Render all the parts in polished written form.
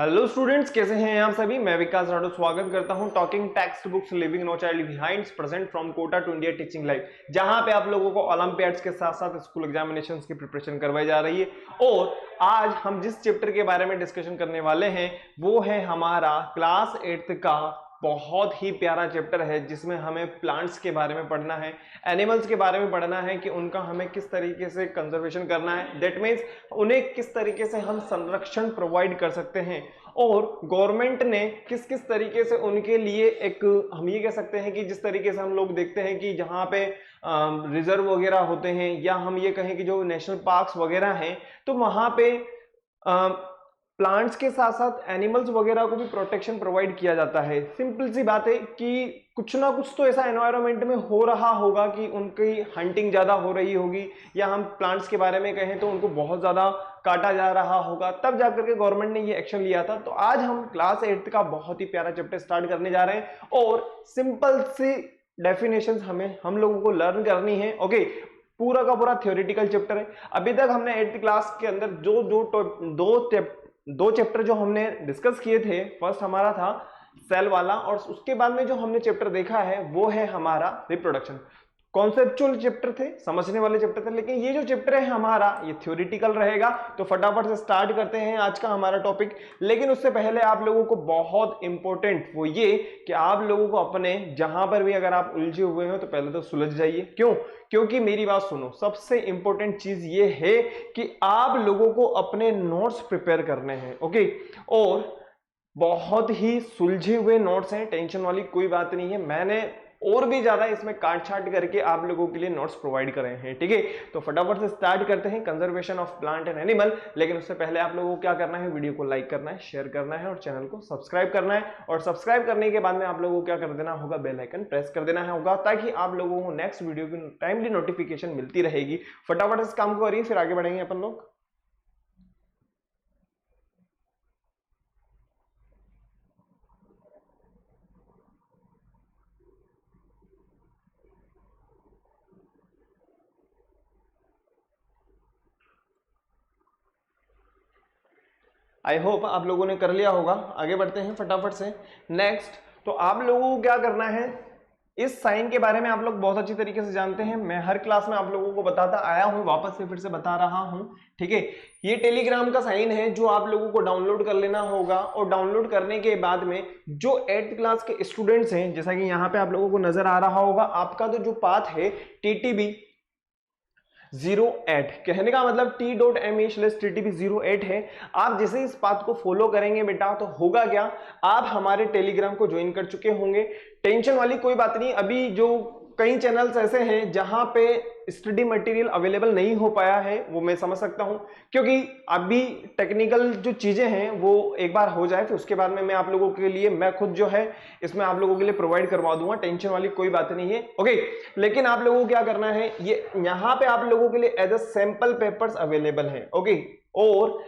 Hello students, कैसे हैं आप सभी। मैं विकास राठौर स्वागत करता हूं talking text books leaving no child behind present from Kota to India teaching life, जहां पे आप लोगों को ओलंपियाड्स के साथ साथ स्कूल एग्जामिनेशंस की प्रिपरेशन करवाई जा रही है। और आज हम जिस चैप्टर के बारे में डिस्कशन करने वाले हैं वो है हमारा क्लास 8th का बहुत ही प्यारा चैप्टर है, जिसमें हमें प्लांट्स के बारे में पढ़ना है, एनिमल्स के बारे में पढ़ना है कि उनका हमें किस तरीके से कंजर्वेशन करना है। दैट मीन्स उन्हें किस तरीके से हम संरक्षण प्रोवाइड कर सकते हैं और गवर्नमेंट ने किस किस तरीके से उनके लिए एक, हम ये कह सकते हैं कि जिस तरीके से हम लोग देखते हैं कि जहाँ पे रिजर्व वगैरह होते हैं या हम ये कहें कि जो नेशनल पार्क्स वगैरह हैं, तो वहाँ पे प्लांट्स के साथ साथ एनिमल्स वगैरह को भी प्रोटेक्शन प्रोवाइड किया जाता है। सिंपल सी बात है कि कुछ ना कुछ तो ऐसा एनवायरनमेंट में हो रहा होगा कि उनकी हंटिंग ज्यादा हो रही होगी, या हम प्लांट्स के बारे में कहें तो उनको बहुत ज्यादा काटा जा रहा होगा, तब जाकर के गवर्नमेंट ने ये एक्शन लिया था। तो आज हम क्लास 8th का बहुत ही प्यारा चैप्टर स्टार्ट करने जा रहे हैं और सिंपल सी डेफिनेशंस हमें हम लोगों को लर्न करनी है। ओके, पूरा का पूरा थ्योरेटिकल चैप्टर है। अभी तक हमने 8th क्लास के अंदर दो चैप्टर जो हमने डिस्कस किए थे, फर्स्ट हमारा था सेल वाला और उसके बाद में जो हमने चैप्टर देखा है वो है हमारा रिप्रोडक्शन। कॉन्सेप्चुअल चैप्टर थे, समझने वाले चैप्टर थे, लेकिन ये जो चैप्टर है हमारा ये थ्योरेटिकल रहेगा। तो फटाफट से स्टार्ट करते हैं आज का हमारा टॉपिक। लेकिन उससे पहले आप लोगों को बहुत इंपॉर्टेंट वो ये कि आप लोगों को अपने जहां पर भी अगर आप उलझे हुए हो तो पहले तो सुलझ जाइए। क्यों? क्योंकि मेरी बात सुनो, सबसे इंपॉर्टेंट चीज ये है कि आप लोगों को अपने नोट्स प्रिपेयर करने हैं। ओके, और बहुत ही सुलझे हुए नोट्स हैं, टेंशन वाली कोई बात नहीं है। मैंने और भी ज्यादा इसमें काट छाट करके आप लोगों के लिए नोट्स प्रोवाइड करे हैं। ठीक है, तो फटाफट से स्टार्ट करते हैं conservation of plant and animal. लेकिन उससे पहले आप लोगों को क्या करना है, वीडियो को लाइक करना है, शेयर करना है और चैनल को सब्सक्राइब करना है। और सब्सक्राइब करने के बाद में आप लोगों को क्या कर देना होगा, बेल आइकन प्रेस कर देना होगा, ताकि आप लोगों को नेक्स्ट वीडियो की टाइमली नोटिफिकेशन मिलती रहेगी। फटाफट इस काम को करिए, फिर आगे बढ़ेंगे अपन लोग। आई होप आप लोगों ने कर लिया होगा। आगे बढ़ते हैं फटाफट से नेक्स्ट। तो आप लोगों को क्या करना है, इस साइन के बारे में आप लोग बहुत अच्छी तरीके से जानते हैं, मैं हर क्लास में आप लोगों को बताता आया हूं, वापस से फिर से बता रहा हूं। ठीक है, ये टेलीग्राम का साइन है जो आप लोगों को डाउनलोड कर लेना होगा। और डाउनलोड करने के बाद में जो 8th क्लास के स्टूडेंट्स हैं, जैसा कि यहाँ पे आप लोगों को नजर आ रहा होगा, आपका तो जो पाथ है TTB 08, कहने का मतलब t.me/ttb08 है। आप जैसे इस बात को फॉलो करेंगे बेटा तो होगा क्या, आप हमारे टेलीग्राम को ज्वाइन कर चुके होंगे। टेंशन वाली कोई बात नहीं। अभी जो कई चैनल्स ऐसे हैं जहां पे स्टडी मटेरियल अवेलेबल नहीं हो पाया है, वो मैं समझ सकता हूं, क्योंकि अभी टेक्निकल जो चीजें हैं वो एक बार हो जाए, फिर उसके बाद में मैं आप लोगों के लिए मैं खुद जो है इसमें आप लोगों के लिए प्रोवाइड करवा दूंगा। टेंशन वाली कोई बात नहीं है। ओके, लेकिन आप लोगों को क्या करना है, ये यहाँ पे आप लोगों के लिए as a sample papers available है। ओके, और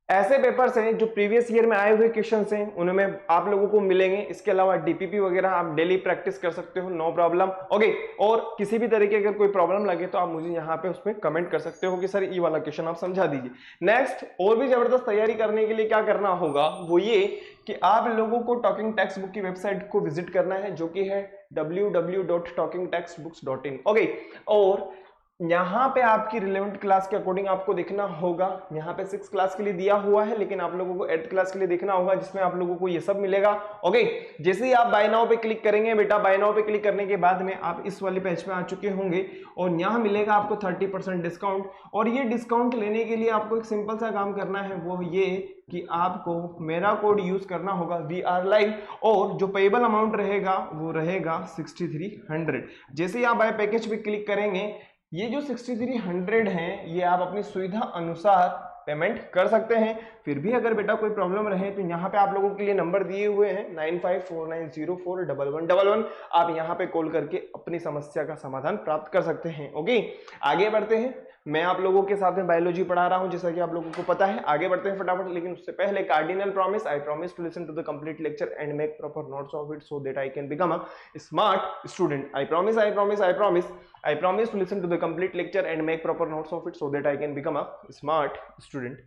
ऐसे पेपर्स हैं जो प्रीवियस ईयर में आए हुए क्वेश्चंस हैं, उनमें आप लोगों को मिलेंगे। इसके अलावा डीपीपी वगैरह आप डेली प्रैक्टिस कर सकते हो, नो प्रॉब्लम। ओके, और किसी भी तरीके अगर कोई प्रॉब्लम लगे तो आप मुझे यहाँ पे उसमें कमेंट कर सकते हो कि सर ये वाला क्वेश्चन आप समझा दीजिए। नेक्स्ट, और भी जबरदस्त तैयारी करने के लिए क्या करना होगा वो ये कि आप लोगों को टॉकिंग टेक्स्ट बुक की वेबसाइट को विजिट करना है, जो कि है www.talkingtextbooks.in। ओके, और यहाँ पे आपकी रिलेवेंट क्लास के अकॉर्डिंग आपको देखना होगा। यहाँ पे 6 क्लास के लिए दिया हुआ है, लेकिन आप लोगों को 8th क्लास के लिए देखना होगा, जिसमें आप लोगों को ये सब मिलेगा। ओके, जैसे ही आप बाय नाउ पे क्लिक करेंगे बेटा, बाय नाउ पे क्लिक करने के बाद में आप इस वाले पेज पे आ चुके होंगे और यहाँ मिलेगा आपको 30% डिस्काउंट। और ये डिस्काउंट लेने के लिए आपको एक सिंपल सा काम करना है, वो ये कि आपको मेरा कोड यूज करना होगा VR Live, और जो पेएबल अमाउंट रहेगा वो रहेगा 6300। जैसे ही आप बाय पैकेज पे क्लिक करेंगे, ये जो 6300 है ये आप अपनी सुविधा अनुसार पेमेंट कर सकते हैं। फिर भी अगर बेटा कोई प्रॉब्लम रहे तो यहाँ पे आप लोगों के लिए नंबर दिए हुए हैं 9549041111। आप यहाँ पे कॉल करके अपनी समस्या का समाधान प्राप्त कर सकते हैं। ओके, आगे बढ़ते हैं। मैं आप लोगों के साथ में बायोलॉजी पढ़ा रहा हूं, जैसा कि आप लोगों को पता है। आगे बढ़ते हैं फटाफट, लेकिन उससे पहले cardinal promise, I promise to listen to the complete lecture and make proper notes of it so that I can become a smart student. I promise, I promise, I promise, I promise to listen to the complete lecture and make proper notes of it so that I can become a smart student।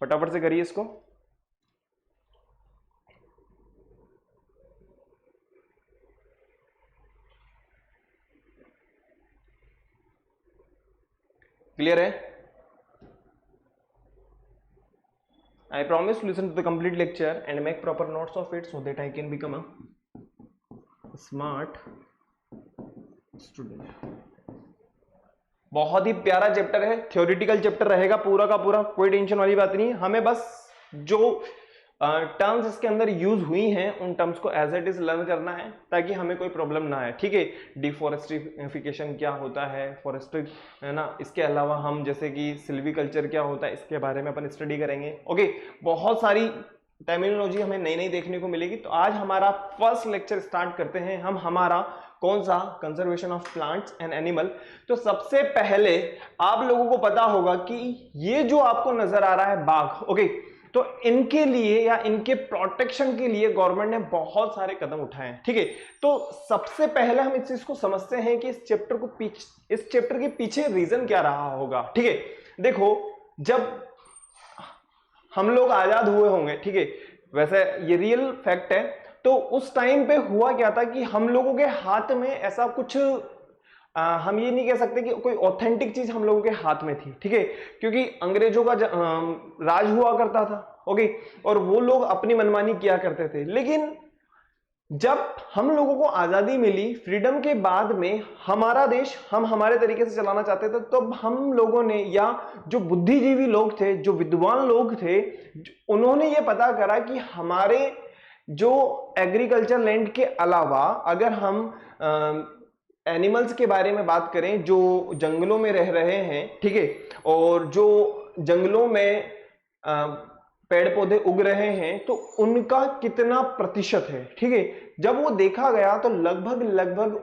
फटाफट से करिए इसको। Clear है? I promise to listen to the complete lecture and make proper notes of it so that I can become a smart student. बहुत ही प्यारा chapter है, theoretical chapter रहेगा पूरा का पूरा, कोई टेंशन वाली बात नहीं है। हमें बस जो टर्म्स इसके अंदर यूज हुई हैं उन टर्म्स को एज इट इज लर्न करना है ताकि हमें कोई प्रॉब्लम ना आए, ठीक है। डिफॉरेस्ट्रिफिकेशन क्या होता है, फॉरेस्ट्री है ना, इसके अलावा हम जैसे कि सिल्वीकल्चर क्या होता है इसके बारे में अपन स्टडी करेंगे। ओके, बहुत सारी टर्मिनोलॉजी हमें नई नई देखने को मिलेगी। तो आज हमारा फर्स्ट लेक्चर स्टार्ट करते हैं हम, हमारा कौन सा, conservation of plants and animal. तो सबसे पहले आप लोगों को पता होगा कि ये जो आपको नजर आ रहा है बाघ, ओके, तो इनके लिए या इनके प्रोटेक्शन के लिए गवर्नमेंट ने बहुत सारे कदम उठाए हैं, ठीक है। तो सबसे पहले हम इस चीज को समझते हैं कि इस चैप्टर के पीछे रीजन क्या रहा होगा, ठीक है। देखो, जब हम लोग आजाद हुए होंगे, ठीक है, वैसे ये रियल फैक्ट है, तो उस टाइम पे हुआ क्या था कि हम लोगों के हाथ में ऐसा कुछ हम ये नहीं कह सकते कि कोई ऑथेंटिक चीज हम लोगों के हाथ में थी, ठीक है, क्योंकि अंग्रेजों का राज हुआ करता था, ओके, और वो लोग अपनी मनमानी किया करते थे। लेकिन जब हम लोगों को आजादी मिली, फ्रीडम के बाद में हमारा देश हम हमारे तरीके से चलाना चाहते थे, तो हम लोगों ने, या जो बुद्धिजीवी लोग थे, जो विद्वान लोग थे, उन्होंने ये पता करा कि हमारे जो एग्रीकल्चर लैंड के अलावा अगर हम एनिमल्स के बारे में बात करें जो जंगलों में रह रहे हैं, ठीक है, और जो जंगलों में पेड़ पौधे उग रहे हैं, तो उनका कितना प्रतिशत है, ठीक है। जब वो देखा गया तो लगभग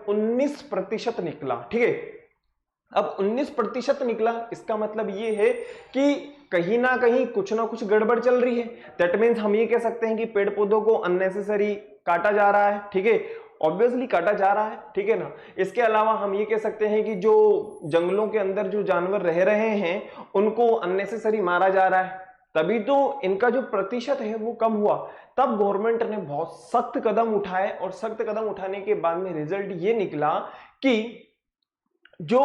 19% निकला, ठीक है। अब 19% निकला, इसका मतलब ये है कि कहीं ना कहीं कुछ ना कुछ गड़बड़ चल रही है। दैट मीन्स हम ये कह सकते हैं कि पेड़ पौधों को अननेसेसरी काटा जा रहा है, ठीक है, ऑब्वियसली काटा जा रहा है, ठीक है ना। इसके अलावा हम ये कह सकते हैं कि जो जंगलों के अंदर जो जानवर रह रहे हैं उनको अननेसेसरी मारा जा रहा है, तभी तो इनका जो प्रतिशत है वो कम हुआ। तब गवर्नमेंट ने बहुत सख्त कदम उठाए, और सख्त कदम उठाने के बाद में रिजल्ट ये निकला कि जो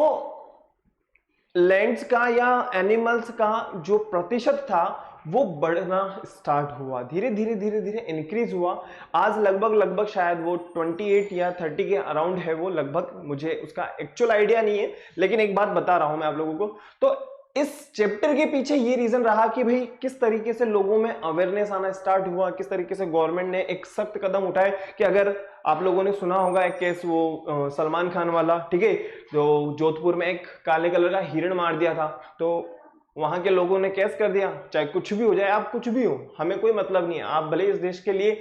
लैंड्स का या एनिमल्स का जो प्रतिशत था वो बढ़ना स्टार्ट हुआ, धीरे धीरे इंक्रीज हुआ। आज लगभग शायद वो 28 या 30 के अराउंड है वो लगभग, मुझे उसका एक्चुअल आइडिया नहीं है, लेकिन एक बात बता रहा हूं मैं आप लोगों को। तो इस चैप्टर के पीछे ये रीजन रहा कि भाई किस तरीके से लोगों में अवेयरनेस आना स्टार्ट हुआ, किस तरीके से गवर्नमेंट ने एक सख्त कदम उठाए। कि अगर आप लोगों ने सुना होगा एक केस, वो सलमान खान वाला, ठीक है, जो जोधपुर में एक काले कलर का हिरण मार दिया था, तो वहां के लोगों ने केस कर दिया, चाहे कुछ भी हो जाए, आप कुछ भी हो, हमें कोई मतलब नहीं है, आप भले इस देश के लिए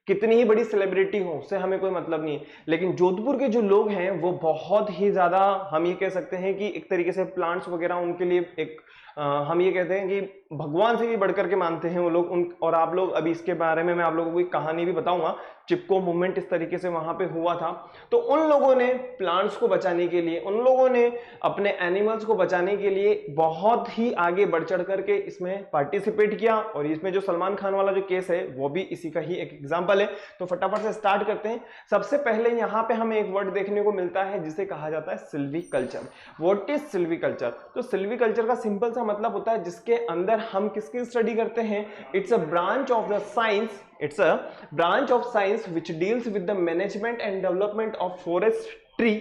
कितनी ही बड़ी सेलिब्रिटी हो, उससे हमें कोई मतलब नहीं है। लेकिन जोधपुर के जो लोग हैं वो बहुत ही ज्यादा, हम ये कह सकते हैं कि एक तरीके से प्लांट्स वगैरह उनके लिए एक हम ये कहते हैं कि भगवान से भी बढ़कर के मानते हैं वो लोग। उन और आप लोग अभी इसके बारे में मैं आप लोगों को एक कहानी भी बताऊंगा, चिपको मूवमेंट इस तरीके से वहां पे हुआ था। तो उन लोगों ने प्लांट्स को बचाने के लिए, उन लोगों ने अपने एनिमल्स को बचाने के लिए बहुत ही आगे बढ़ चढ़ करके इसमें पार्टिसिपेट किया। और इसमें जो सलमान खान वाला जो केस है वो भी इसी का ही एक एग्जाम्पल है। तो फटाफट से स्टार्ट करते हैं। सबसे पहले यहाँ पे हमें एक वर्ड देखने को मिलता है जिसे कहा जाता है सिल्वीकल्चर। What is silviculture? तो सिल्वीकल्चर का सिंपल सा मतलब होता है जिसके अंदर हम किसकी स्टडी करते हैं। It's a branch of the science, it's a branch of science which deals with the management and development of forest tree।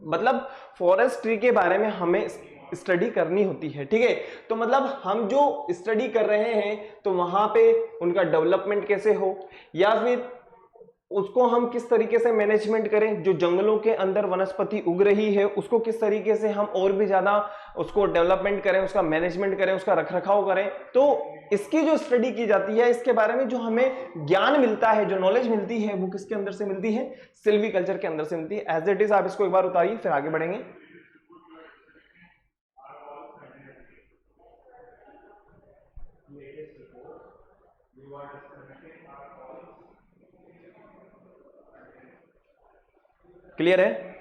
मतलब फॉरेस्ट ट्री के बारे में हमें स्टडी करनी होती है, ठीक है। तो मतलब हम जो स्टडी कर रहे हैं तो वहां पे उनका डेवलपमेंट कैसे हो, या फिर उसको हम किस तरीके से मैनेजमेंट करें, जो जंगलों के अंदर वनस्पति उग रही है उसको किस तरीके से हम और भी ज्यादा उसको डेवलपमेंट करें, उसका मैनेजमेंट करें, उसका रखरखाव करें। तो इसकी जो स्टडी की जाती है, इसके बारे में जो हमें ज्ञान मिलता है, जो नॉलेज मिलती है, वो किसके अंदर से मिलती है? सिल्वीकल्चर के अंदर से मिलती है। एज इट इज आप इसको एक बार उतारिए, फिर आगे बढ़ेंगे। क्लियर है?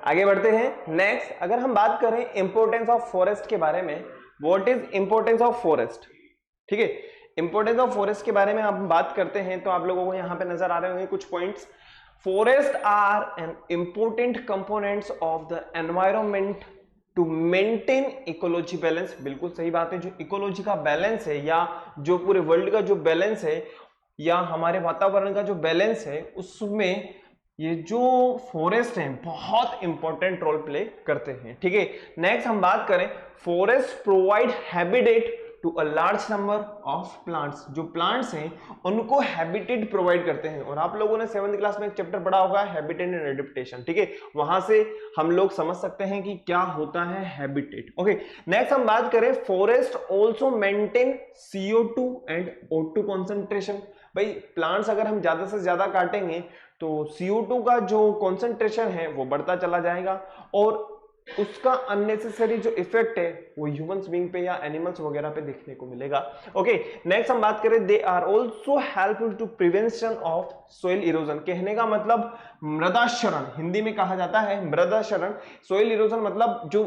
आगे बढ़ते हैं नेक्स्ट। अगर हम बात करें इंपोर्टेंस ऑफ फॉरेस्ट के बारे में, what is importance of forest, ठीक है, इंपोर्टेंस ऑफ फॉरेस्ट के बारे में हम बात करते हैं तो आप लोगों को यहां पे नजर आ रहे होंगे कुछ points. Forest are an important components of the environment to maintain ecology balance. बिल्कुल सही बात है, जो इकोलॉजी का बैलेंस है या जो पूरे वर्ल्ड का जो बैलेंस है या हमारे वातावरण का जो बैलेंस है उसमें ये जो फॉरेस्ट हैं बहुत इंपॉर्टेंट रोल प्ले करते हैं, ठीक है। नेक्स्ट हम बात करें, forest provide habitat to a large number of plants. जो प्लांट्स हैं उनको हैबिटेट प्रोवाइड करते हैं, और आप लोगों ने 7th क्लास में एक चैप्टर पढ़ा होगा हैबिटेट एंड एडेप्टेशन, ठीक है, वहां से हम लोग समझ सकते हैं कि क्या होता है हैबिटेट। ओके, नेक्स्ट हम बात करें, forest also maintain CO2 and O2 concentration. भाई प्लांट्स अगर हम ज्यादा से ज्यादा काटेंगे तो CO2 का जो कॉन्सेंट्रेशन है वो बढ़ता चला जाएगा, और उसका अननेसेसरी जो इफेक्ट है वो ह्यूमंस बीइंग पे या एनिमल्स वगैरह पे देखने को मिलेगा। ओके, नेक्स्ट हम बात करें, they are also helpful to prevention of soil erosion. कहने का मतलब मृदा क्षरण, हिंदी में कहा जाता है मृदा क्षरण। सॉइल इरोजन मतलब जो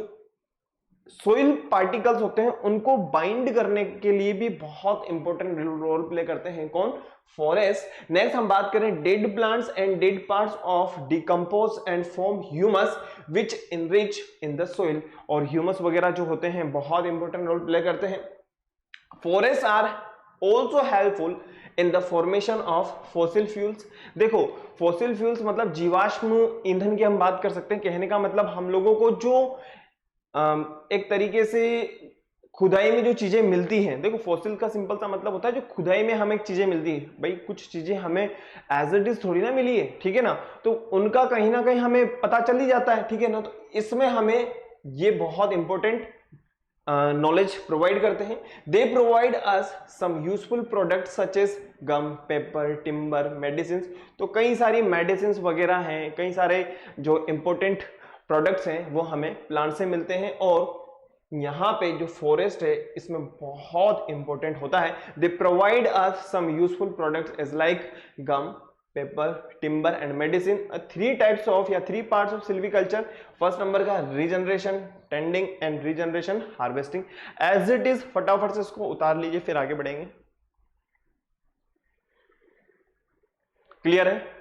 सोइल पार्टिकल्स होते हैं उनको बाइंड करने के लिए भी बहुत इंपॉर्टेंट रोल प्ले करते हैं कौन, फॉरेस्ट। नेक्स्ट हम बात करें, dead plants and dead parts of decompose and form humus which enrich in the soil. और ह्यूमस वगैरह जो होते हैं बहुत इंपॉर्टेंट रोल प्ले करते हैं। Forest are also helpful in the formation of fossil fuels. देखो फॉसिल फ्यूल्स मतलब जीवाश्म ईंधन की हम बात कर सकते हैं। कहने का मतलब हम लोगों को जो एक तरीके से खुदाई में जो चीजें मिलती हैं, देखो फॉसिल का सिंपल सा मतलब होता है जो खुदाई में हमें चीजें मिलती है। भाई कुछ चीजें हमें एज इट इज थोड़ी ना मिली है, ठीक है ना, तो उनका कहीं ना कहीं हमें पता चल ही जाता है, ठीक है ना। तो इसमें हमें ये बहुत इंपॉर्टेंट नॉलेज प्रोवाइड करते हैं। They provide us some useful product such as gum, paper, timber, medicine. तो कई सारी मेडिसिन वगैरह हैं, कई सारे जो इंपॉर्टेंट प्रोडक्ट्स हैं वो हमें प्लांट से मिलते हैं, और यहाँ पे जो फॉरेस्ट है इसमें बहुत इंपॉर्टेंट होता है। They provide us some useful products as like gum, paper, timber and medicine. 3 types of या 3 parts of silviculture. First number का regeneration, tending and regeneration, harvesting. As it is फटाफट से इसको उतार लीजिए फिर आगे बढ़ेंगे। क्लियर है?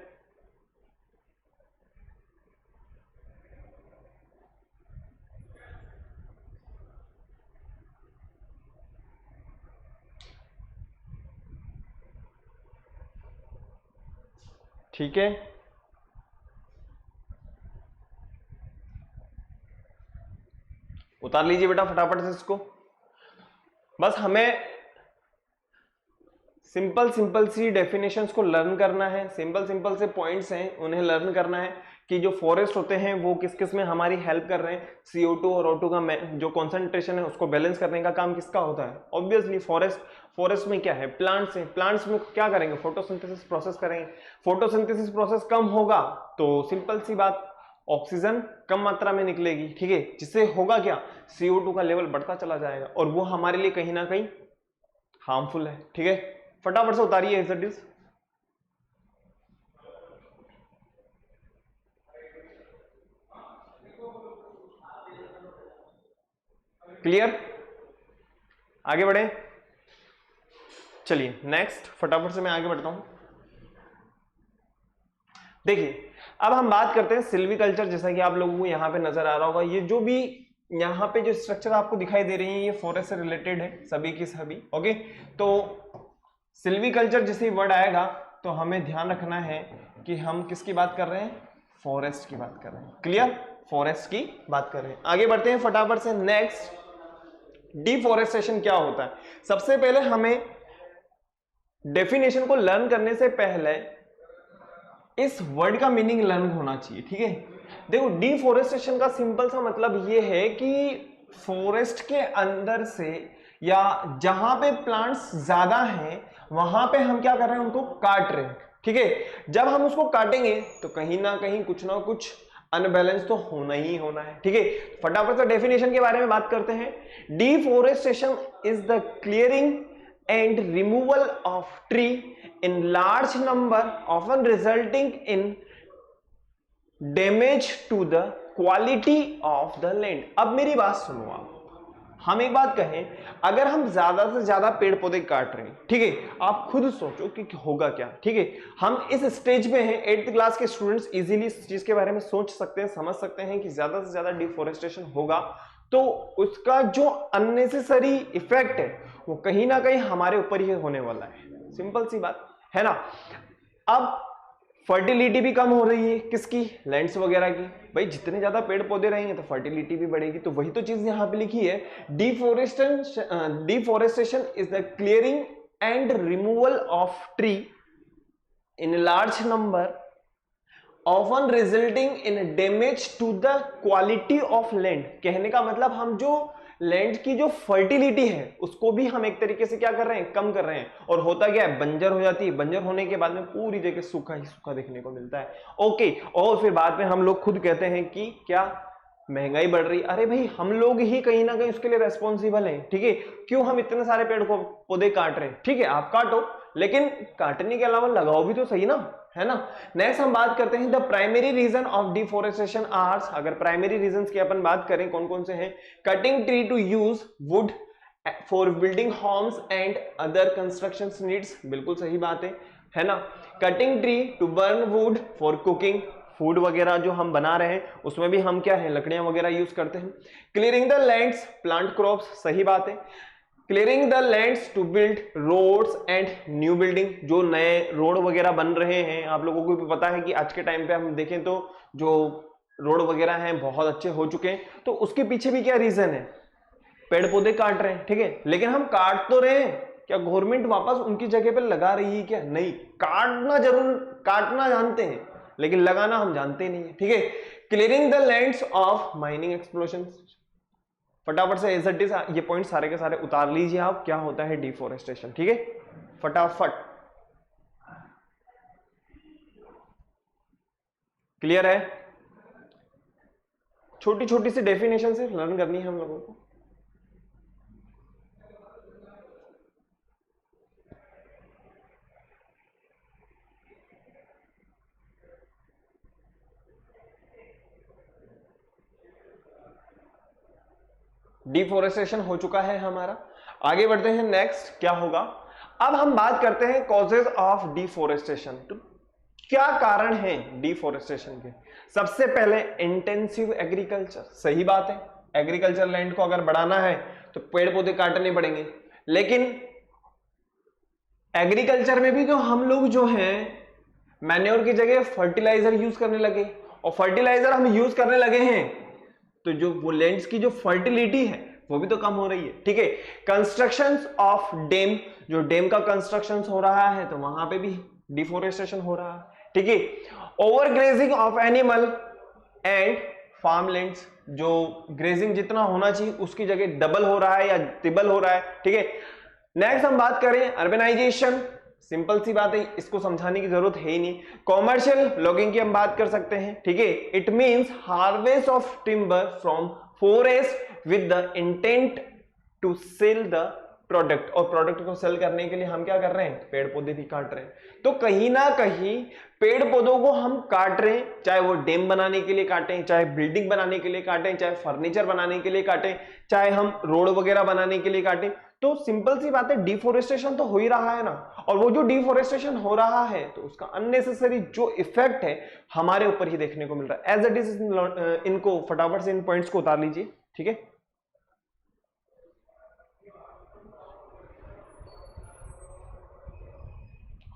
ठीक है, उतार लीजिए बेटा फटाफट से इसको। बस हमें सिंपल सी डेफिनेशंस को लर्न करना है, सिंपल से पॉइंट्स हैं उन्हें लर्न करना है कि जो फॉरेस्ट होते हैं वो किस किस में हमारी हेल्प कर रहे हैं। CO2 और O2 का जो कॉन्सेंट्रेशन है उसको बैलेंस करने का काम किसका होता है? ऑब्वियसली फॉरेस्ट में क्या है? प्लांट्स हैं। प्लांट्स में क्या करेंगे? फोटोसिंथेसिस प्रोसेस करेंगे। फोटोसिंथेसिस प्रोसेस कम होगा तो सिंपल सी बात ऑक्सीजन कम मात्रा में निकलेगी, ठीक है, जिससे होगा क्या, CO2 का लेवल बढ़ता चला जाएगा और वो हमारे लिए कहीं ना कहीं हार्मफुल है, ठीक है। फटाफट से उतारिए एज इट इज। क्लियर? आगे बढ़े, चलिए नेक्स्ट फटाफट से मैं आगे बढ़ता हूं। देखिए अब हम बात करते हैं सिल्वीकल्चर। जैसा कि आप लोगों को यहां पे नजर आ रहा होगा, ये जो भी यहाँ पे जो स्ट्रक्चर आपको दिखाई दे रही है ये फॉरेस्ट से रिलेटेड है सभी की सभी। ओके, तो सिल्वीकल्चर जैसे ही वर्ड आएगा तो हमें ध्यान रखना है कि हम किसकी बात कर रहे हैं? फॉरेस्ट की बात कर रहे हैं। क्लियर? फॉरेस्ट की बात कर रहे हैं। आगे बढ़ते हैं फटाफट से। नेक्स्ट, डिफॉरेस्टेशन क्या होता है? सबसे पहले हमें डेफिनेशन को लर्न करने से पहले इस वर्ड का मीनिंग लर्न होना चाहिए, ठीक है। देखो डिफॉरेस्टेशन का सिंपल सा मतलब ये है कि फॉरेस्ट के अंदर से या जहां पे प्लांट्स ज्यादा हैं वहां पे हम क्या कर रहे हैं? उनको काट रहे हैं, ठीक है। जब हम उसको काटेंगे तो कहीं ना कुछ अनबैलेंस तो होना ही होना है, ठीक है। फटाफट से डेफिनेशन के बारे में बात करते हैं। Deforestation is the clearing and removal of tree in large number often resulting in damage to the quality of the land. अब मेरी बात सुनो आप, हम एक बात कहें, अगर हम ज्यादा से ज्यादा पेड़ पौधे काट रहे हैं, ठीक है, आप खुद सोचो कि होगा क्या। ठीक है, हम इस स्टेज पे हैं, 8th क्लास के स्टूडेंट्स इजीली इस चीज के बारे में सोच सकते हैं, समझ सकते हैं कि ज्यादा से ज्यादा डिफोरेस्टेशन होगा तो उसका जो अननेसेसरी इफेक्ट है वो कहीं ना कहीं हमारे ऊपर ही होने वाला है। सिंपल सी बात है ना। अब फर्टिलिटी भी कम हो रही है, किसकी? लैंड्स वगैरह की। भाई जितने ज्यादा पेड़ पौधे रहेंगे तो फर्टिलिटी भी बढ़ेगी। तो वही तो चीज यहां पे लिखी है, deforestation is the clearing and removal of tree in large number often resulting in damage to the quality of land. कहने का मतलब हम जो लैंड की जो फर्टिलिटी है उसको भी हम एक तरीके से क्या कर रहे हैं, कम कर रहे हैं। और होता क्या है, बंजर हो जाती है। बंजर होने के बाद में पूरी जगह सूखा ही सूखा देखने को मिलता है। ओके, और फिर बाद में हम लोग खुद कहते हैं कि क्या महंगाई बढ़ रही। अरे भाई हम लोग ही कहीं ना कहीं उसके लिए रेस्पॉन्सिबल हैं। ठीक है, क्यों हम इतने सारे पेड़ पौधे काट रहे हैं। ठीक है, आप काटो, लेकिन काटने के अलावा लगाओ भी तो सही ना, है ना। नेक्स्ट हम बात करते हैं the primary reason of deforestation are. अगर प्राइमरी रीजंस की अपन बात करें कौन कौन से हैं, cutting tree to use wood for building homes and other construction needs. बिल्कुल सही बात है ना। Cutting tree to burn wood for cooking, food वगैरह जो हम बना रहे हैं उसमें भी हम क्या है, लकड़ियां वगैरह यूज करते हैं। Clearing the lands, plant crops, सही बात है। Clearing the lands to build roads and new building, जो नए रोड वगैरह बन रहे हैं। आप लोगों को भी पता है कि आज के टाइम पे हम देखें तो जो रोड वगैरह हैं बहुत अच्छे हो चुके हैं। तो उसके पीछे भी क्या रीजन है, पेड़ पौधे काट रहे हैं। ठीक है, लेकिन हम काट तो रहे हैं, क्या गवर्नमेंट वापस उनकी जगह पर लगा रही है क्या? नहीं। काटना जरूर, काटना जानते हैं लेकिन लगाना हम जानते नहीं है। ठीक है, clearing the lands of mining explosion. फटाफट से एज इट इज ये पॉइंट सारे के सारे उतार लीजिए आप, क्या होता है डिफोरेस्टेशन। ठीक है, फटाफट। क्लियर है? छोटी छोटी सी डेफिनेशन से लर्न करनी है हम लोगों को। डिफोरेस्टेशन हो चुका है हमारा। आगे बढ़ते हैं, नेक्स्ट क्या होगा। अब हम बात करते हैं कॉजेज ऑफ डिफोरेस्टेशन। तो क्या कारण है डिफोरेस्टेशन के? सबसे पहले इंटेंसिव एग्रीकल्चर, सही बात है। एग्रीकल्चर लैंड को अगर बढ़ाना है तो पेड़ पौधे काटने पड़ेंगे। लेकिन एग्रीकल्चर में भी तो हम लोग जो हैं मैन्योर की जगह फर्टिलाइजर यूज करने लगे, और फर्टिलाइजर हम यूज करने लगे हैं तो जो वो लैंड्स की जो फर्टिलिटी है वो भी तो कम हो रही है। ठीक है, कंस्ट्रक्शंस ऑफ डैम, जो डैम का कंस्ट्रक्शंस हो रहा है तो वहां पे भी डिफोरेस्टेशन हो रहा है। ठीक है, over grazing of animal and farmlands, जो ग्रेजिंग जितना होना चाहिए उसकी जगह डबल हो रहा है या ट्रिपल हो रहा है। ठीक है, नेक्स्ट हम बात करें अर्बनाइजेशन। सिंपल सी बात है, इसको समझाने की जरूरत है ही नहीं। कॉमर्शियल लॉगिंग की हम बात कर सकते हैं। ठीक है, it means harvest of timber from forest with the intent to sell the product, और प्रोडक्ट को सेल करने के लिए हम क्या कर रहे हैं, पेड़ पौधे भी काट रहे हैं। तो कहीं ना कहीं पेड़ पौधों को हम काट रहे हैं, चाहे वो डैम बनाने के लिए काटें, चाहे बिल्डिंग बनाने के लिए काटें, चाहे फर्नीचर बनाने के लिए काटें, चाहे हम रोड वगैरह बनाने के लिए काटें। तो सिंपल सी बात है, डिफोरेस्टेशन तो हो ही रहा है ना। और वो जो डिफोरेस्टेशन हो रहा है तो उसका अननेसेसरी जो इफेक्ट है हमारे ऊपर ही देखने को मिल रहा है। एज इट इज इनको फटाफट से इन पॉइंट्स को उतार लीजिए। ठीक है,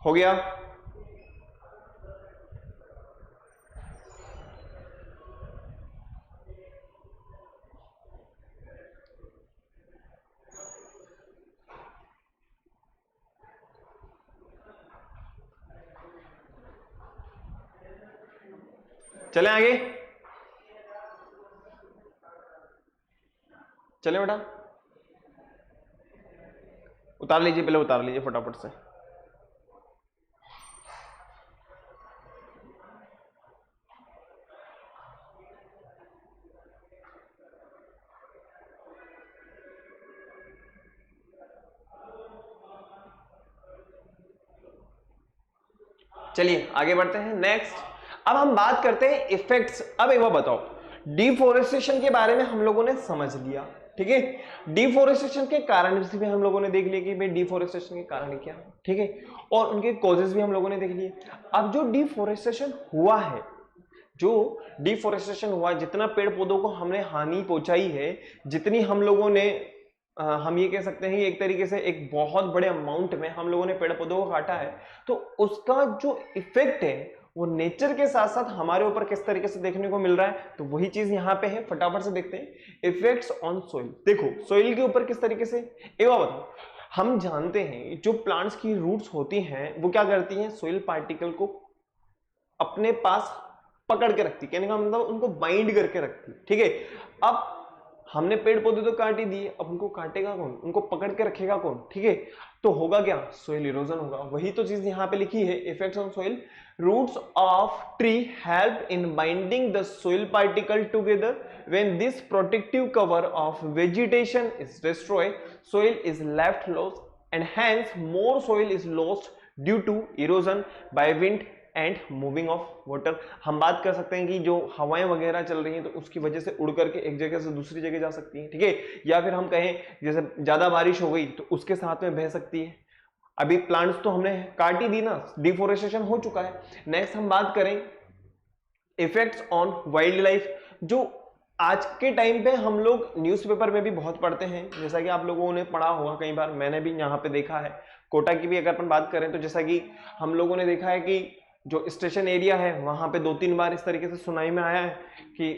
हो गया। चले आगे, चले बेटा, उतार लीजिए, पहले उतार लीजिए फटाफट से। चलिए आगे बढ़ते हैं। नेक्स्ट अब हम बात करते हैं इफेक्ट्स। अब एक बार बताओ, डिफोरेस्टेशन के बारे में हम लोगों ने समझ लिया, ठीक है। डिफोरेस्टेशन के कारण भी हम लोगों ने देख लिया कि भाई डिफोरेस्टेशन के कारण क्या है, ठीक है, और उनके कॉजेज भी हम लोगों ने देख लिए। अब जो डिफोरेस्टेशन हुआ है, जो डिफोरेस्टेशन हुआ, जितना पेड़ पौधों को हमने हानि पहुंचाई है, जितनी हम लोगों ने हम ये कह सकते हैं एक तरीके से एक बहुत बड़े अमाउंट में हम लोगों ने पेड़ पौधों को काटा है, तो उसका जो इफेक्ट है वो नेचर के साथ साथ हमारे ऊपर किस तरीके से देखने को मिल रहा है, तो वही चीज यहां पे है। फटाफट से देखते हैं इफेक्ट्स ऑन सोइल। देखो सोइल के ऊपर किस तरीके से, एक बात बताओ, हम जानते हैं जो प्लांट्स की रूट्स होती हैं वो क्या करती हैं, सोइल पार्टिकल को अपने पास पकड़ के रखती, कहने का मतलब उनको बाइंड करके रखती, ठीक है। अब हमने पेड़ पौधे तो काट ही दिए, अब उनको काटेगा कौन, उनको पकड़ के रखेगा कौन, ठीक है। तो होगा क्या, सोइल इरोजन होगा। वही तो चीज यहां पे लिखी है, effects on soil. Roots of tree help in binding the soil particle together. When this protective cover of vegetation is destroyed, soil is left lost and hence more soil is lost due to erosion by wind and moving of water. हम बात कर सकते हैं कि जो हवाएं वगैरह चल रही हैं तो उसकी वजह से उड़ करके एक जगह से दूसरी जगह जा सकती हैं, ठीक है। या फिर हम कहें जैसे ज्यादा बारिश हो गई तो उसके साथ में बह सकती है। अभी प्लांट्स तो हमने काट ही दी ना, डिफोरेस्टेशन हो चुका है। नेक्स्ट हम बात करें इफेक्ट्स ऑन वाइल्ड लाइफ, जो आज के टाइम पे हम लोग न्यूज़पेपर में भी बहुत पढ़ते हैं, जैसा कि आप लोगों ने पढ़ा होगा कई बार, मैंने भी यहाँ पे देखा है। कोटा की भी अगर अपन बात करें तो जैसा कि हम लोगों ने देखा है कि जो स्टेशन एरिया है वहां पे 2-3 बार इस तरीके से सुनाई में आया है कि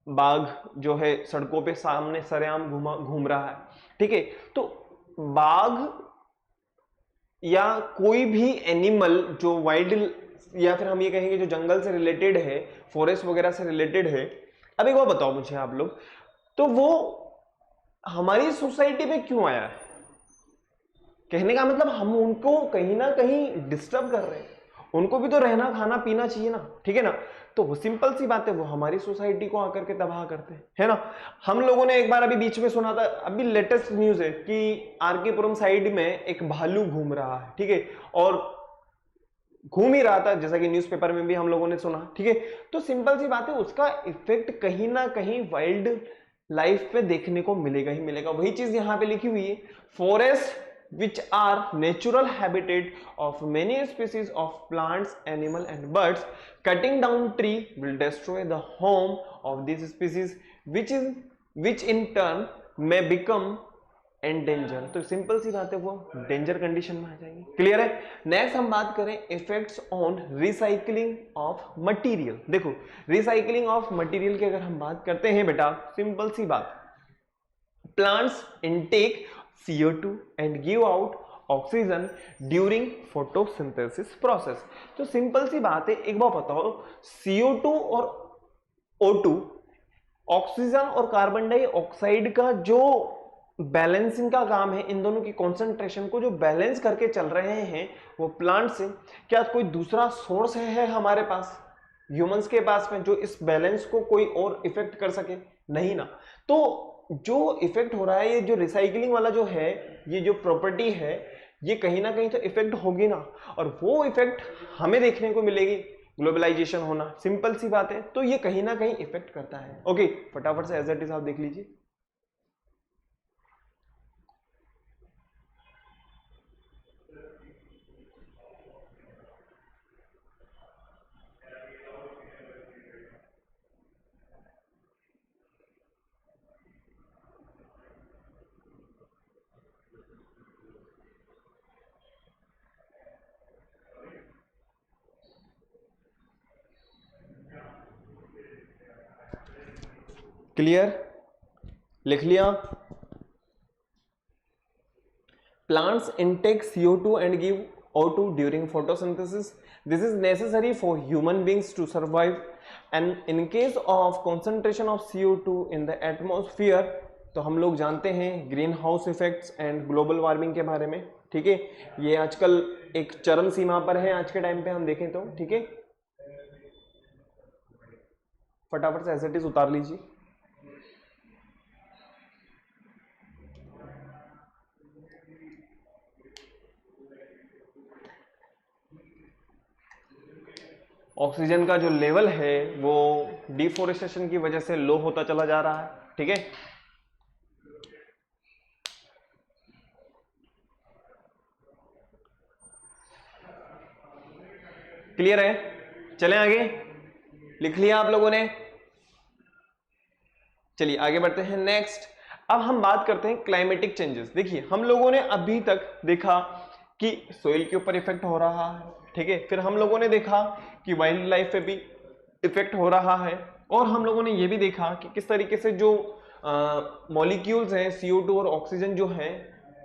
बाघ जो है सड़कों पे सामने सरेआम घूम रहा है, ठीक है। तो बाघ या कोई भी एनिमल जो वाइल्ड या फिर हम ये कहेंगे जो जंगल से रिलेटेड है, फॉरेस्ट वगैरह से रिलेटेड है, अब एक बार बताओ मुझे आप लोग, तो वो हमारी सोसाइटी में क्यों आया है? कहने का मतलब हम उनको कहीं ना कहीं डिस्टर्ब कर रहे हैं, उनको भी तो रहना खाना पीना चाहिए ना, ठीक है ना। तो वो सिंपल सी बात है, वो हमारी सोसाइटी को आकर के तबाह करते हैं, है ना। हम लोगों ने एक बार अभी बीच में सुना था, अभी लेटेस्ट न्यूज है कि आरके पुरम साइड में एक भालू घूम रहा है, ठीक है, और घूम ही रहा था जैसा कि न्यूज़पेपर में भी हम लोगों ने सुना, ठीक है। तो सिंपल सी बात है, उसका इफेक्ट कहीं ना कहीं वाइल्ड लाइफ पे देखने को मिलेगा ही मिलेगा। वही चीज यहां पे लिखी हुई है, forest which are natural habitat of many species of plants, animal and birds. Cutting down tree will destroy the home of these species, which in turn may become endanger. तो सिंपल सी बात है, वो डेंजर कंडीशन में आ जाएंगे। Clear है। Next हम बात करें effects on recycling of material. देखो रिसाइकलिंग ऑफ मटेरियल की अगर हम बात करते हैं बेटा, सिंपल सी बात, plants intake CO2 and give out oxygen during photosynthesis process. तो सिंपल सी बात है, एक बार बताओ, CO2 और O2, ऑक्सीजन और कार्बन डाइऑक्साइड का जो बैलेंसिंग का काम है, इन दोनों की कॉन्सेंट्रेशन को जो बैलेंस करके चल रहे हैं वो प्लांट से, क्या कोई दूसरा सोर्स है हमारे पास, ह्यूमंस के पास में, जो इस बैलेंस को कोई और इफेक्ट कर सके? नहीं ना। तो जो इफेक्ट हो रहा है, ये जो रिसाइकलिंग वाला जो है, ये जो प्रॉपर्टी है, ये कहीं ना कहीं तो इफेक्ट होगी ना, और वो इफेक्ट हमें देखने को मिलेगी, ग्लोबलाइजेशन होना, सिंपल सी बात है। तो ये कहीं ना कहीं इफेक्ट करता है। ओके, फटाफट से एज इट इज आप देख लीजिए। क्लियर, लिख लिया। Plants intake CO2 and give O2 during photosynthesis. This is necessary for human beings to survive. And in case of concentration of CO2 in the atmosphere, तो हम लोग जानते हैं green house effects and global warming के बारे में, ठीक है। ये आजकल एक चरम सीमा पर है आज के टाइम पे हम देखें तो, ठीक है। फटाफट से एज इट इज उतार लीजिए। ऑक्सीजन का जो लेवल है वो डिफोरेस्टेशन की वजह से लो होता चला जा रहा है, ठीक है। क्लियर है? चलें आगे, लिख लिया आप लोगों ने? चलिए आगे बढ़ते हैं नेक्स्ट। अब हम बात करते हैं क्लाइमेटिक चेंजेस। देखिए हम लोगों ने अभी तक देखा कि सोइल के ऊपर इफेक्ट हो रहा है, ठीक है। फिर हम लोगों ने देखा कि वाइल्ड लाइफ पे भी इफेक्ट हो रहा है, और हम लोगों ने ये भी देखा कि किस तरीके से जो मॉलिक्यूल्स हैं CO2 और ऑक्सीजन जो है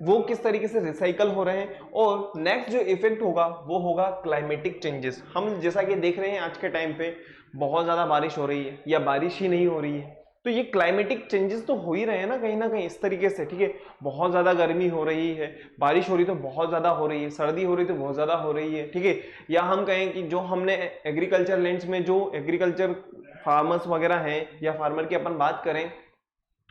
वो किस तरीके से रिसाइकल हो रहे हैं। और नेक्स्ट जो इफेक्ट होगा वो होगा क्लाइमेटिक चेंजेस। हम जैसा कि देख रहे हैं आज के टाइम पे बहुत ज्यादा बारिश हो रही है या बारिश ही नहीं हो रही है, तो ये क्लाइमेटिक चेंजेस तो हो ही रहे हैं ना कहीं इस तरीके से, ठीक है। बहुत ज्यादा गर्मी हो रही है, बारिश हो रही तो बहुत ज्यादा हो रही है, सर्दी हो रही तो बहुत ज्यादा हो रही है, ठीक है। या हम कहें कि जो हमने एग्रीकल्चर लैंड्स में जो एग्रीकल्चर फार्मर्स वगैरह हैं या फार्मर की अपन बात करें,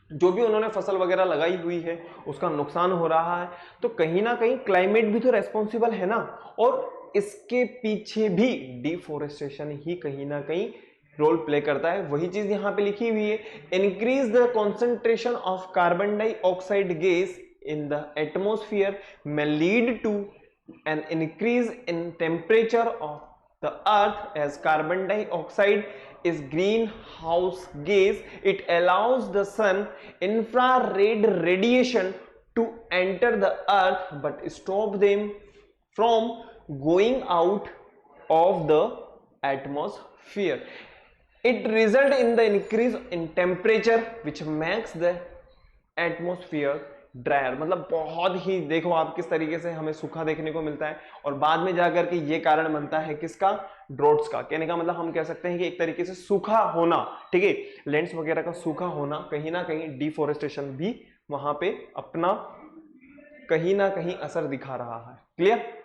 जो भी उन्होंने फसल वगैरह लगाई हुई है उसका नुकसान हो रहा है, तो कहीं ना कहीं क्लाइमेट भी तो रेस्पॉन्सिबल है ना। और इसके पीछे भी डिफोरेस्टेशन ही कहीं ना कहीं रोल प्ले करता है। वही चीज यहां पे लिखी हुई है, increase the concentration of carbon dioxide gas in the atmosphere may lead to an increase in temperature of the earth. As carbon dioxide is greenhouse gas, it allows the sun infrared radiation to enter the earth but stop them from going out of the atmosphere. It results in the increase in temperature which makes the atmosphere dryer. मतलब बहुत ही, देखो आप किस तरीके से हमें सूखा देखने को मिलता है, और बाद में जाकर के ये कारण बनता है किसका? ड्रॉट्स का। कहने का मतलब हम कह सकते हैं कि एक तरीके से सूखा होना, ठीक है, लैंड्स वगैरह का सूखा होना, कहीं ना कहीं डिफोरेस्टेशन भी वहां पे अपना कहीं ना कहीं असर दिखा रहा है। क्लियर?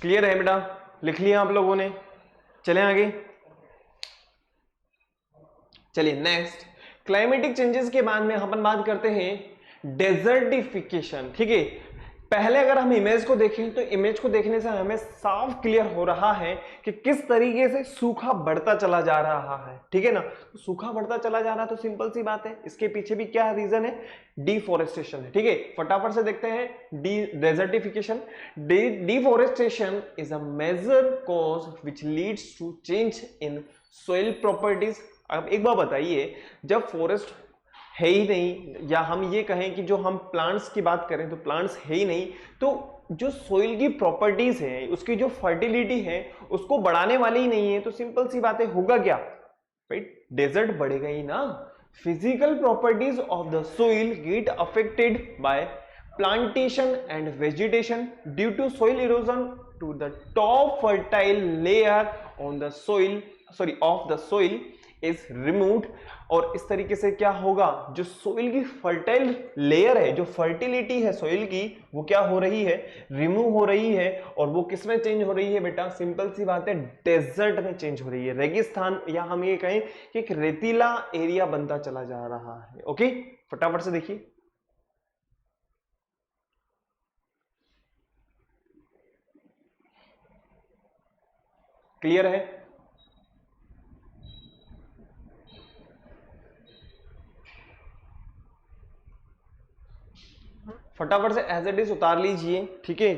क्लियर है बेटा? लिख लिया आप लोगों ने? चलें आगे। चलिए नेक्स्ट, क्लाइमेटिक चेंजेस के बाद में अपन बात करते हैं डेजर्टिफिकेशन, ठीक है। पहले अगर हम इमेज को देखें तो इमेज को देखने से हमें साफ क्लियर हो रहा है कि किस तरीके से सूखा बढ़ता चला जा रहा है, ठीक है ना। तो सूखा बढ़ता चला जा रहा है तो सिंपल सी बात है, इसके पीछे भी क्या रीजन है? डिफोरेस्टेशन है, ठीक है। फटाफट से देखते हैं desertification. Deforestation is a major cause which leads to change in soil properties. अब एक बार बताइए, जब फॉरेस्ट है ही नहीं, या हम ये कहें कि जो हम प्लांट्स की बात करें तो प्लांट्स है ही नहीं, तो जो सोइल की प्रॉपर्टीज है, उसकी जो फर्टिलिटी है, उसको बढ़ाने वाली ही नहीं है, तो सिंपल सी बात है, होगा क्या भाई? डेजर्ट बढ़ेगा ही ना। Physical properties of the soil get affected by plantation and vegetation due to soil erosion to the top fertile layer on the soil of the soil is removed. और इस तरीके से क्या होगा, जो सोइल की फर्टाइल लेयर है, जो फर्टिलिटी है सोइल की, वो क्या हो रही है? रिमूव हो रही है। और वो किस में चेंज हो रही है बेटा? सिंपल सी बात है, डेजर्ट में चेंज हो रही है, रेगिस्तान, या हम ये कहें कि एक रेतीला एरिया बनता चला जा रहा है। ओके, फटाफट से देखिए। क्लियर है? फटाफट से एज इट इज उतार लीजिए, ठीक है।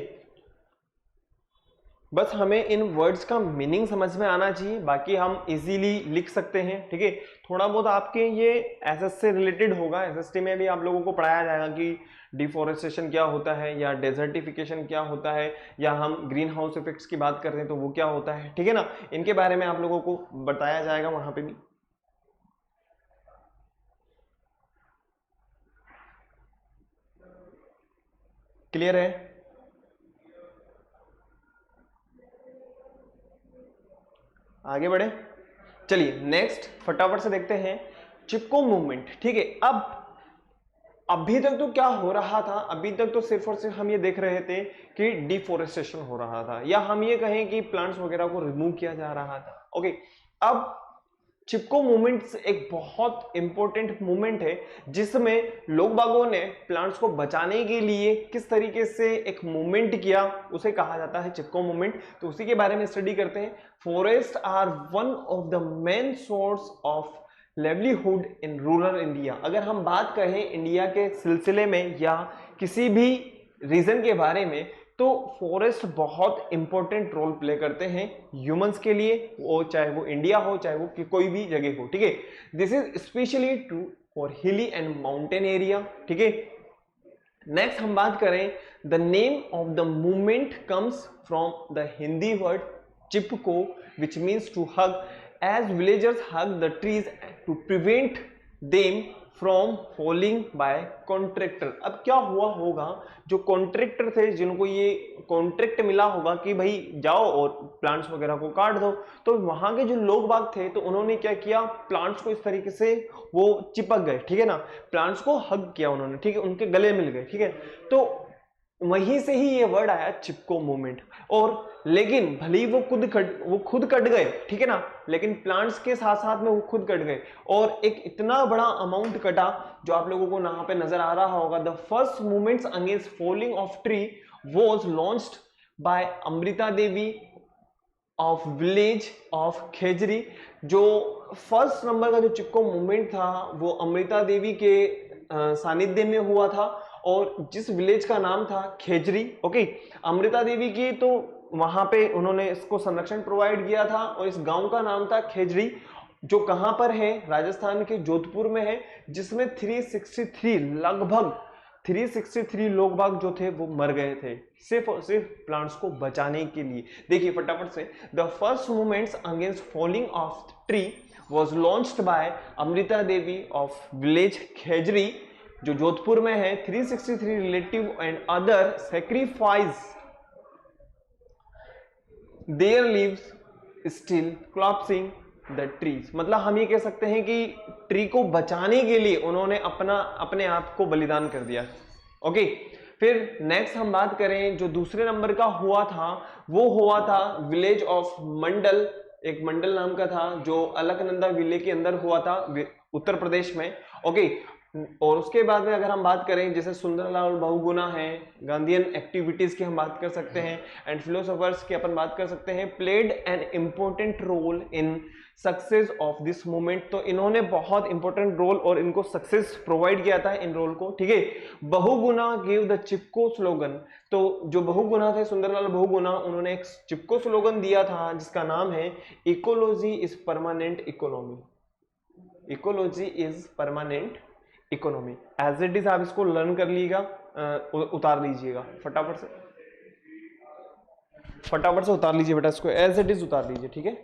बस हमें इन वर्ड्स का मीनिंग समझ में आना चाहिए, बाकी हम इजीली लिख सकते हैं, ठीक है। थोड़ा बहुत आपके ये एसएस से रिलेटेड होगा, एसएसटी में भी आप लोगों को पढ़ाया जाएगा कि डिफोरेस्टेशन क्या होता है, या डेजर्टिफिकेशन क्या होता है, या हम ग्रीन हाउस इफेक्ट्स की बात कर रहे हैं तो वो क्या होता है, ठीक है ना। इनके बारे में आप लोगों को बताया जाएगा वहां पे भी। क्लियर है? आगे बढ़े, चलिए नेक्स्ट फटाफट से देखते हैं चिपको मूवमेंट। ठीक है, अब अभी तक तो क्या हो रहा था, अभी तक तो सिर्फ और सिर्फ हम ये देख रहे थे कि डिफोरेस्टेशन हो रहा था, या हम ये कहें कि प्लांट्स वगैरह को रिमूव किया जा रहा था। ओके, अब चिपको मूवमेंट एक बहुत इंपॉर्टेंट मूवमेंट है जिसमें लोग बागों ने प्लांट्स को बचाने के लिए किस तरीके से एक मूवमेंट किया, उसे कहा जाता है चिपको मूवमेंट। तो उसी के बारे में स्टडी करते हैं। Forest are one of the main source of livelihood in rural India. अगर हम बात करें इंडिया के सिलसिले में या किसी भी रीजन के बारे में, तो फॉरेस्ट बहुत इंपॉर्टेंट रोल प्ले करते हैं ह्यूमंस के लिए, वो चाहे वो इंडिया हो चाहे वो कोई भी जगह हो। ठीक है, this is specially true for hilly and mountain area. ठीक है, नेक्स्ट हम बात करें, the name of the movement comes from the Hindi word Chipko which means to hug, as villagers hug the trees to prevent them from falling by contractor। अब क्या हुआ होगा, जो कॉन्ट्रैक्टर थे जिनको ये कॉन्ट्रैक्ट मिला होगा कि भाई जाओ और प्लांट्स वगैरह को काट दो, तो वहां के जो लोग बाग थे तो उन्होंने क्या किया, प्लांट्स को इस तरीके से वो चिपक गए। ठीक है ना, प्लांट्स को हग किया उन्होंने। ठीक है, उनके गले मिल गए। ठीक है, तो वहीं से ही ये वर्ड आया चिपको मूवमेंट। और लेकिन भले ही वो खुद कट गए, ठीक है ना, लेकिन प्लांट्स के साथ साथ में वो खुद कट गए और एक इतना बड़ा अमाउंट कटा जो आप लोगों को यहाँ पे नजर आ रहा होगा। The first movements against falling of tree was launched by Amrita Devi of village of Khejri. जो फर्स्ट नंबर का जो चिपको मूवमेंट था वो अमृता देवी के सानिध्य में हुआ था और जिस विलेज का नाम था खेजरी। ओके, अमृता देवी की तो वहां पे उन्होंने इसको संरक्षण प्रोवाइड किया था और इस गांव का नाम था खेजरी, जो कहां पर है, राजस्थान के जोधपुर में है, जिसमें 363 लगभग 363 लोग बाग जो थे वो मर गए थे सिर्फ और सिर्फ प्लांट्स को बचाने के लिए। देखिए फटाफट से, the first movements against falling of tree was launched by Amrita Devi of village Khejri जो जोधपुर में है। 363 relative and other sacrifice their lives still collapsing the trees. मतलब हम ये कह सकते हैं कि ट्री को बचाने के लिए उन्होंने अपने आप को बलिदान कर दिया। ओके, फिर नेक्स्ट हम बात करें, जो दूसरे नंबर का हुआ था वो हुआ था विलेज ऑफ मंडल, एक मंडल नाम का था जो अलकनंदा विलेज के अंदर हुआ था उत्तर प्रदेश में। ओके, और उसके बाद में अगर हम बात करें, जैसे सुंदरलाल बहुगुणा है, गांधीयन एक्टिविटीज की हम बात कर सकते हैं, एंड फिलोसोफर्स की अपन बात कर सकते हैं, played an important role in success of this movement. तो इन्होंने बहुत इंपॉर्टेंट रोल और इनको सक्सेस प्रोवाइड किया था इन रोल को। ठीक है, Bahuguna give the Chipko slogan. तो जो बहुगुणा थे, सुंदरलाल बहुगुणा, उन्होंने एक चिपको स्लोगन दिया था जिसका नाम है ecology is permanent economy. Ecology is permanent economy. As it is आप इसको लर्न कर लीजिएगा, उतार लीजिएगा फटाफट से उतार लीजिए बेटा, इसको एज इट इज उतार लीजिए। ठीक है,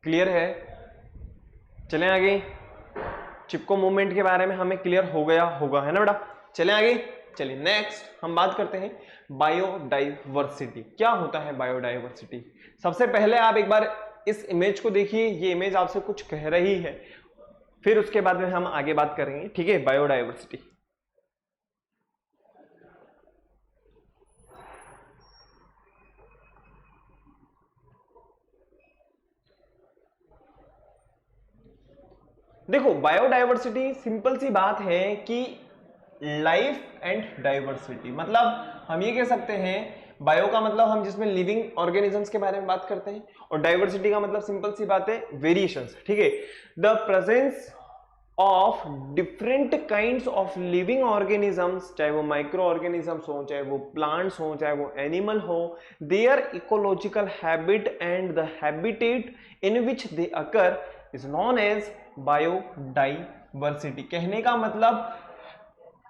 क्लियर है? चलें आगे। चिपको मूवमेंट के बारे में हमें क्लियर हो गया होगा, है ना बेटा? चलें आगे। चलिए नेक्स्ट हम बात करते हैं बायोडाइवर्सिटी। क्या होता है बायोडाइवर्सिटी? सबसे पहले आप एक बार इस इमेज को देखिए, ये इमेज आपसे कुछ कह रही है, फिर उसके बाद में हम आगे बात करेंगे। ठीक है, बायोडाइवर्सिटी। देखो, बायोडाइवर्सिटी सिंपल सी बात है कि लाइफ एंड डाइवर्सिटी, मतलब हम ये कह सकते हैं, बायो का मतलब हम जिसमें लिविंग ऑर्गेनिजम्स के बारे में बात करते हैं, और डाइवर्सिटी का मतलब सिंपल सी बात है वेरिएशंस। ठीक है, the presence of different kinds of living organisms, चाहे वो माइक्रो ऑर्गेनिजम्स हो, चाहे वो प्लांट्स हो, चाहे वो एनिमल हो, their ecological habit and the habitat in which they occur is known as biodiversity. कहने का मतलब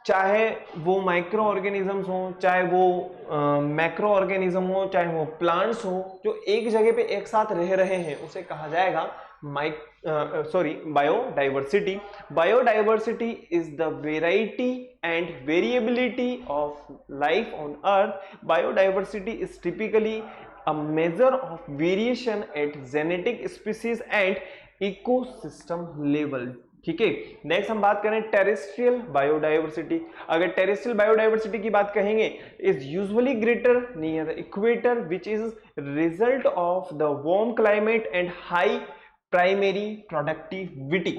चाहे वो माइक्रो ऑर्गेनिजम्स हो, चाहे वो मैक्रो ऑर्गेनिज्म हो, चाहे वो प्लांट्स हो, जो एक जगह पे एक साथ रह रहे हैं उसे कहा जाएगा biodiversity. Biodiversity is the variety and variability of life on earth. Biodiversity is typically a measure of variation at genetic species and ecosystem level. ठीक है. नेक्स्ट हम बात करें टेरेस्ट्रियल बायोडाइवर्सिटी. अगर टेरेस्ट्रियल बायोडाइवर्सिटी की बात कहेंगे, is usually greater near the equator which is result of the warm climate and high primary productivity.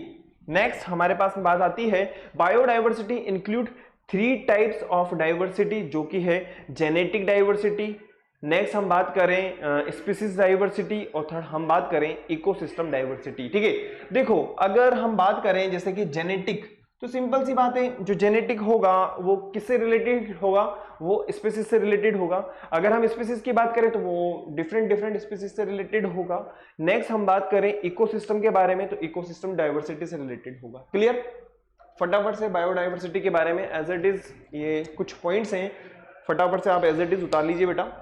Next हमारे पास बात आती है biodiversity include 3 types of diversity, जो कि है जेनेटिक डाइवर्सिटी, नेक्स्ट हम बात करें स्पीसीज डाइवर्सिटी, और थर्ड हम बात करें इकोसिस्टम डाइवर्सिटी. ठीक है. देखो अगर हम बात करें जैसे कि जेनेटिक, तो सिंपल सी बात है, जो जेनेटिक होगा वो किससे रिलेटेड होगा, वो स्पीसीज से रिलेटेड होगा. अगर हम स्पीसीज की बात करें तो वो डिफरेंट स्पीसीज से रिलेटेड होगा. नेक्स्ट हम बात करें इकोसिस्टम के बारे में, तो इकोसिस्टम डाइवर्सिटी से रिलेटेड होगा. क्लियर. फटाफट से बायोडाइवर्सिटी के बारे में एज इट इज ये कुछ पॉइंट्स हैं, फटाफट से आप एज इट इज उतार लीजिए बेटा.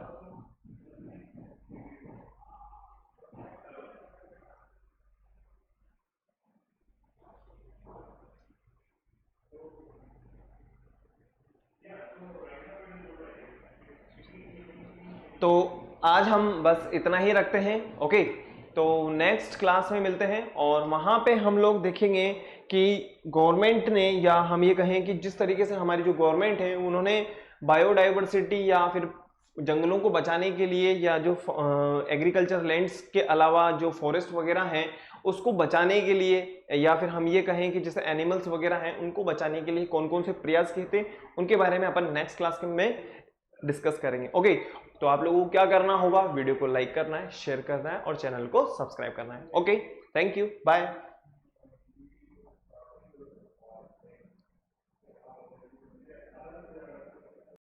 तो आज हम बस इतना ही रखते हैं. ओके. तो नेक्स्ट क्लास में मिलते हैं और वहां पे हम लोग देखेंगे कि गवर्नमेंट ने, या हम ये कहें कि जिस तरीके से हमारी जो गवर्नमेंट है उन्होंने बायोडाइवर्सिटी या फिर जंगलों को बचाने के लिए, या जो एग्रीकल्चर लैंड्स के अलावा जो फॉरेस्ट वगैरह हैं उसको बचाने के लिए, या फिर हम ये कहें कि जैसे एनिमल्स वगैरह हैं उनको बचाने के लिए कौन कौन से प्रयास किए थे, उनके बारे में अपन नेक्स्ट क्लास में डिस्कस करेंगे. ओके. तो आप लोगों को क्या करना होगा, वीडियो को लाइक करना है, शेयर करना है और चैनल को सब्सक्राइब करना है. ओके. Thank you. बाय.